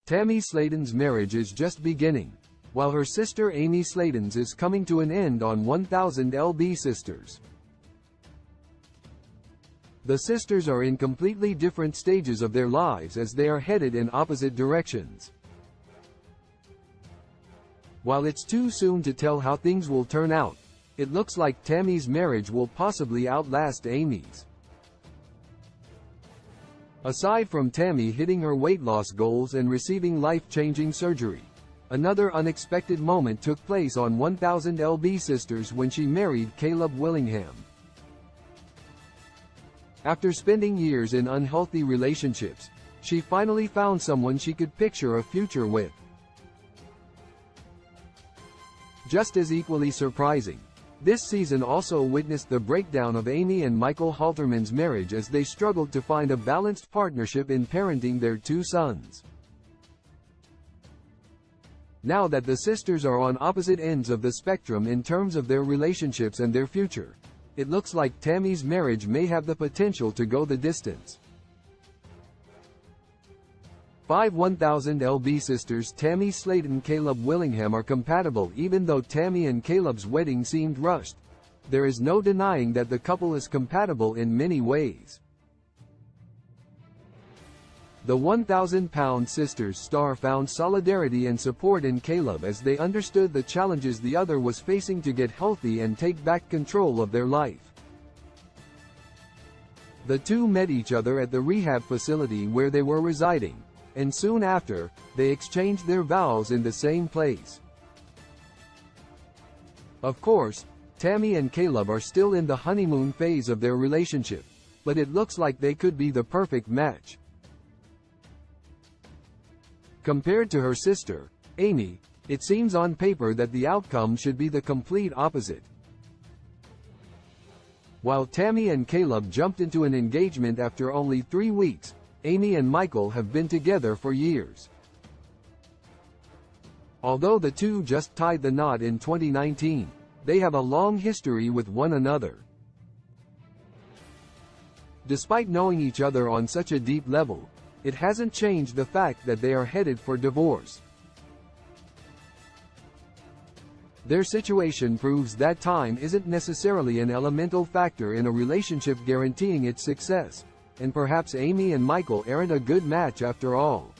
Tammy Slaton's marriage is just beginning, while her sister Amy Slaton's is coming to an end on 1000 lb Sisters. The sisters are in completely different stages of their lives as they are headed in opposite directions. While it's too soon to tell how things will turn out, it looks like Tammy's marriage will possibly outlast Amy's. Aside from Tammy hitting her weight loss goals and receiving life-changing surgery, another unexpected moment took place on 1000 lb Sisters when she married Caleb Willingham. After spending years in unhealthy relationships, she finally found someone she could picture a future with. Just as equally surprising, this season also witnessed the breakdown of Amy and Michael Halterman's marriage as they struggled to find a balanced partnership in parenting their two sons. Now that the sisters are on opposite ends of the spectrum in terms of their relationships and their future, it looks like Tammy's marriage may have the potential to go the distance. 1000 lb Sisters Tammy Slaton and Caleb Willingham are compatible even though Tammy and Caleb's wedding seemed rushed. There is no denying that the couple is compatible in many ways. The 1000-pound Sisters star found solidarity and support in Caleb as they understood the challenges the other was facing to get healthy and take back control of their life. The two met each other at the rehab facility where they were residing, and soon after, they exchanged their vows in the same place. Of course, Tammy and Caleb are still in the honeymoon phase of their relationship, but it looks like they could be the perfect match. Compared to her sister, Amy, it seems on paper that the outcome should be the complete opposite. While Tammy and Caleb jumped into an engagement after only 3 weeks, Amy and Michael have been together for years. Although the two just tied the knot in 2019, they have a long history with one another. Despite knowing each other on such a deep level, it hasn't changed the fact that they are headed for divorce. Their situation proves that time isn't necessarily an elemental factor in a relationship guaranteeing its success, and perhaps Amy and Michael aren't a good match after all.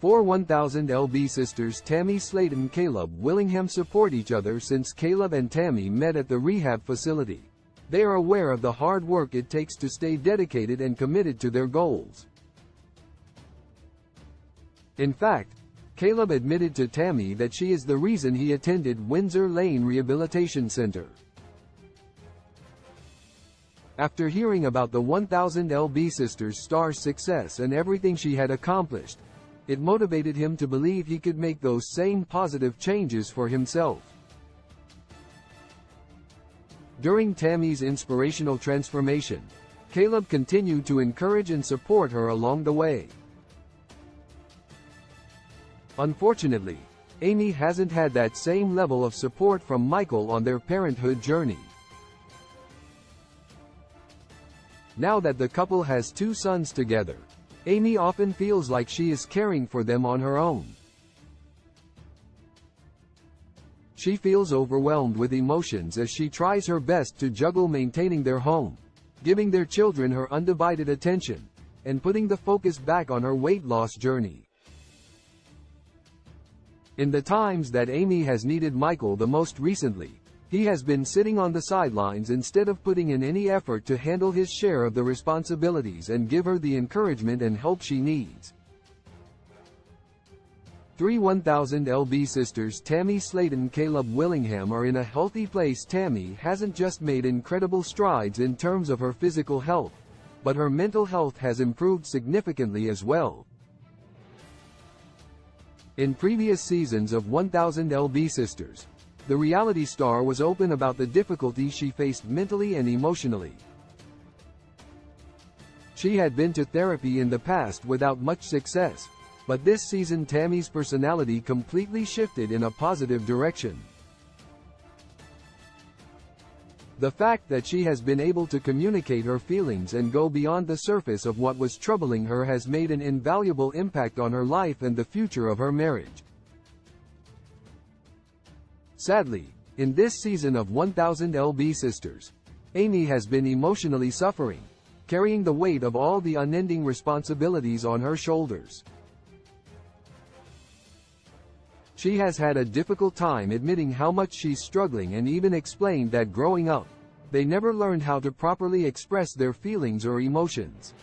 For 1000 lb Sisters Tammy Slaton and Caleb Willingham support each other since Caleb and Tammy met at the rehab facility. They are aware of the hard work it takes to stay dedicated and committed to their goals. In fact, Caleb admitted to Tammy that she is the reason he attended Windsor Lane Rehabilitation Center. After hearing about the 1000 lb Sisters star's success and everything she had accomplished, it motivated him to believe he could make those same positive changes for himself. During Tammy's inspirational transformation, Caleb continued to encourage and support her along the way. Unfortunately, Amy hasn't had that same level of support from Michael on their parenthood journey. Now that the couple has 2 sons together, Amy often feels like she is caring for them on her own. She feels overwhelmed with emotions as she tries her best to juggle maintaining their home, giving their children her undivided attention, and putting the focus back on her weight loss journey. In the times that Amy has needed Michael the most recently, he has been sitting on the sidelines instead of putting in any effort to handle his share of the responsibilities and give her the encouragement and help she needs. 1000 lb Sisters Tammy Slaton and Caleb Willingham are in a healthy place. Tammy hasn't just made incredible strides in terms of her physical health, but her mental health has improved significantly as well. In previous seasons of 1000 lb Sisters, the reality star was open about the difficulties she faced mentally and emotionally. She had been to therapy in the past without much success, but this season Tammy's personality completely shifted in a positive direction. The fact that she has been able to communicate her feelings and go beyond the surface of what was troubling her has made an invaluable impact on her life and the future of her marriage. Sadly, in this season of 1000 LB Sisters, Amy has been emotionally suffering, carrying the weight of all the unending responsibilities on her shoulders. She has had a difficult time admitting how much she's struggling and even explained that growing up, they never learned how to properly express their feelings or emotions.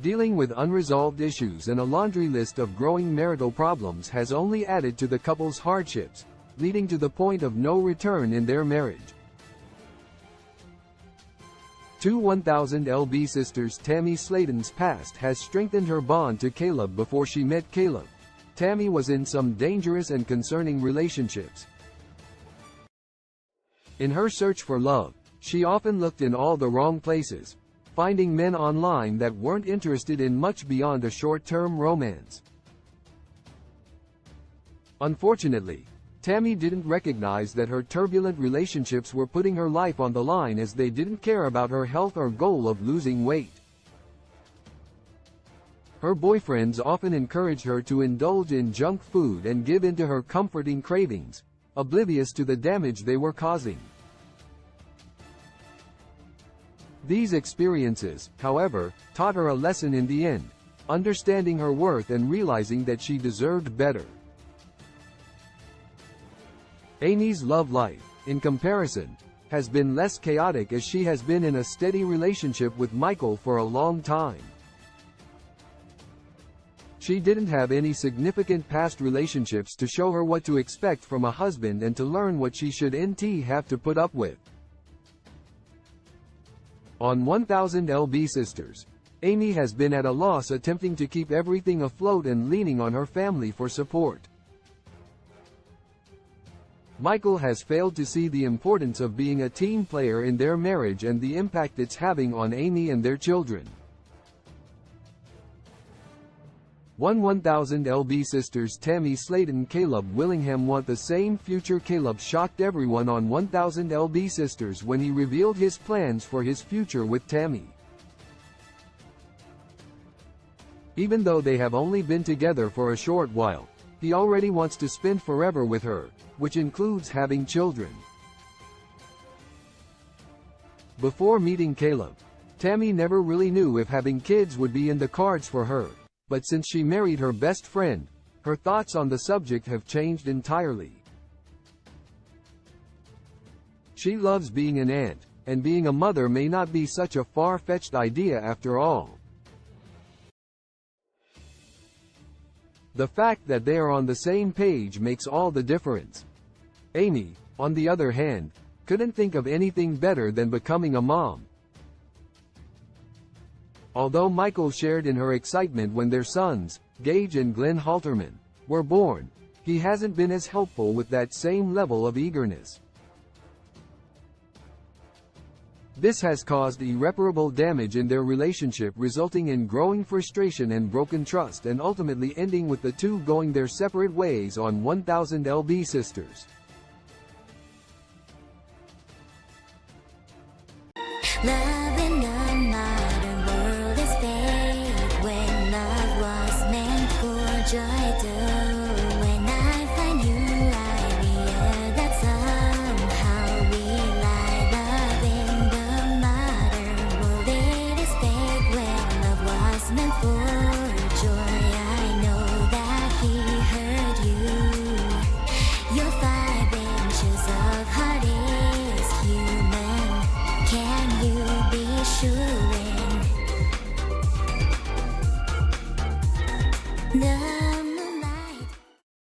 Dealing with unresolved issues and a laundry list of growing marital problems has only added to the couple's hardships, leading to the point of no return in their marriage. Two 1000 LB sisters Tammy Slaton's past has strengthened her bond to Caleb. Before she met Caleb, Tammy was in some dangerous and concerning relationships. In her search for love, she often looked in all the wrong places, finding men online that weren't interested in much beyond a short-term romance. Unfortunately, Tammy didn't recognize that her turbulent relationships were putting her life on the line, as they didn't care about her health or goal of losing weight. Her boyfriends often encouraged her to indulge in junk food and give in to her comforting cravings, oblivious to the damage they were causing. These experiences, however, taught her a lesson in the end, understanding her worth and realizing that she deserved better. Amy's love life, in comparison, has been less chaotic, as she has been in a steady relationship with Michael for a long time. She didn't have any significant past relationships to show her what to expect from a husband and to learn what she should have to put up with. On 1000 LB Sisters, Amy has been at a loss, attempting to keep everything afloat and leaning on her family for support. Michael has failed to see the importance of being a team player in their marriage and the impact it's having on Amy and their children. 1000 LB Sisters Tammy Slaton Caleb Willingham want the same future. Caleb shocked everyone on 1000 LB Sisters when he revealed his plans for his future with Tammy. Even though they have only been together for a short while, he already wants to spend forever with her, which includes having children. Before meeting Caleb, Tammy never really knew if having kids would be in the cards for her, but since she married her best friend, her thoughts on the subject have changed entirely. She loves being an aunt, and being a mother may not be such a far-fetched idea after all. The fact that they are on the same page makes all the difference. Amy, on the other hand, couldn't think of anything better than becoming a mom. Although Michael shared in her excitement when their sons, Gage and Glenn Halterman, were born, he hasn't been as helpful with that same level of eagerness. This has caused irreparable damage in their relationship, resulting in growing frustration and broken trust, and ultimately ending with the two going their separate ways on 1000 LB Sisters. Love in the modern world is fake, when love was meant for joy too. When I find you, I realize that somehow we lie. Love in the modern world, it is fake, when love was meant for joy. I know that he hurt you. Your 5 inches of heart is human. Can you be sure? No.